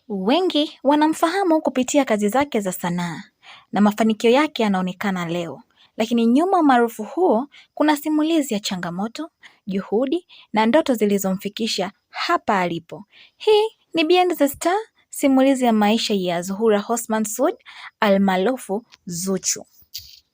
Wengi wanamfahamu kupitia kazi zake za sanaa na mafanikio yake yanaonekana leo, lakini nyuma umaarufu huo kuna simulizi ya changamoto, juhudi na ndoto zilizomfikisha hapa alipo. Hii ni Behind the Star, simulizi ya maisha ya Zuhura Othman Sud almaarufu Zuchu.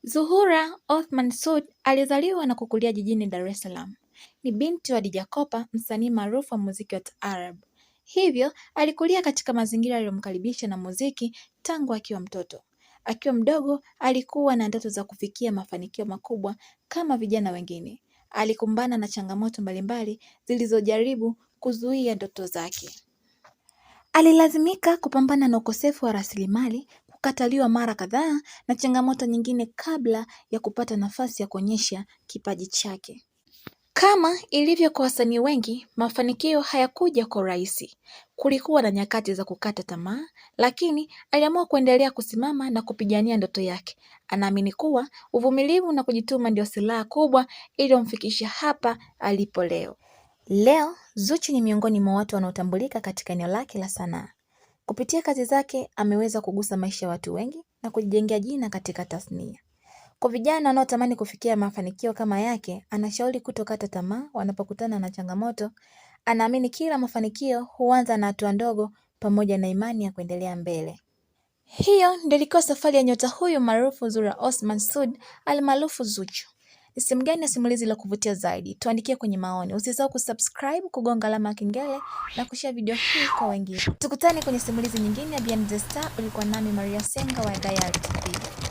Zuhura Othman Sud alizaliwa na kukulia jijini Dar es Salaam. Ni binti wa Dija Kopa, msanii maarufu wa muziki wa taarab. Hivyo alikulia katika mazingira yaliyomkaribisha na muziki tangu akiwa mtoto. Akiwa mdogo alikuwa na ndoto za kufikia mafanikio makubwa kama vijana wengine. Alikumbana na changamoto mbalimbali zilizojaribu kuzuia ndoto zake. Alilazimika kupambana na ukosefu wa rasilimali, kukataliwa mara kadhaa na changamoto nyingine kabla ya kupata nafasi ya kuonyesha kipaji chake. Kama ilivyo kwa wasanii wengi, mafanikio hayakuja kwa urahisi. Kulikuwa na nyakati za kukata tamaa, lakini aliamua kuendelea kusimama na kupigania ndoto yake. Anaamini kuwa uvumilivu na kujituma ndio silaha kubwa iliyomfikisha hapa alipo leo. Leo, Zuchu ni miongoni mwa watu wanaotambulika katika eneo lake la sanaa. Kupitia kazi zake, ameweza kugusa maisha ya watu wengi na kujijengea jina katika tasnia. Kwa vijana wanaotamani kufikia mafanikio kama yake, anashauri kutokata tamaa wanapokutana na changamoto. Anaamini kila mafanikio huanza na hatua ndogo pamoja na imani ya kuendelea mbele. Hiyo ndio ilikuwa safari ya nyota huyu maarufu Zuhura Othman Sud almaarufu Zuchu. Ni simu gani ya simulizi la kuvutia zaidi? Tuandikie kwenye maoni. Usisahau kusubscribe, kugonga alama ya kengele na kushare video hii kwa wengine. Tukutane kwenye simulizi nyingine ya Behind the Star. Ulikuwa nami Maria Senga wa Dayari TV.